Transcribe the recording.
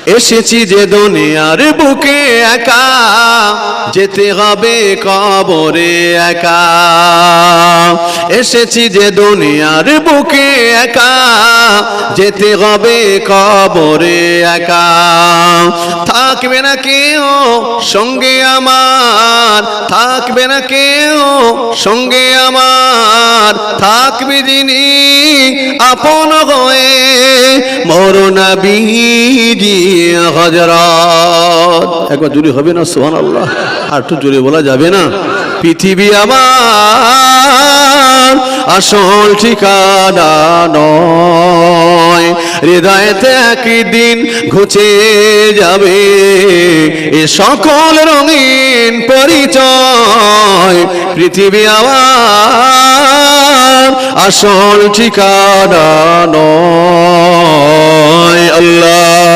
এসেছি যে দুনিয়ার বুকে একা, যেতে হবে কবরে একা। এসেছি যে দুনিয়ার বুকে একা, যেতে হবে কবরে একা। থাকবে না কেউ সঙ্গে আমার, থাকবে না কেউ সঙ্গে আমার, থাকবে যিনি আপন হয়ে মোর নবীজি হযরত। একবার জোরে হবে না সুবহানাল্লাহ? আর একটু জোরে বলা যাবে না? পৃথিবী আমার আসল ঠিকানা নয়, হৃদয়েতে একদিন ঘুচে যাবে এ সকল রঙিন পরিচয়। পৃথিবী আমার আসল ঠিকানা নয়। আল্লাহ।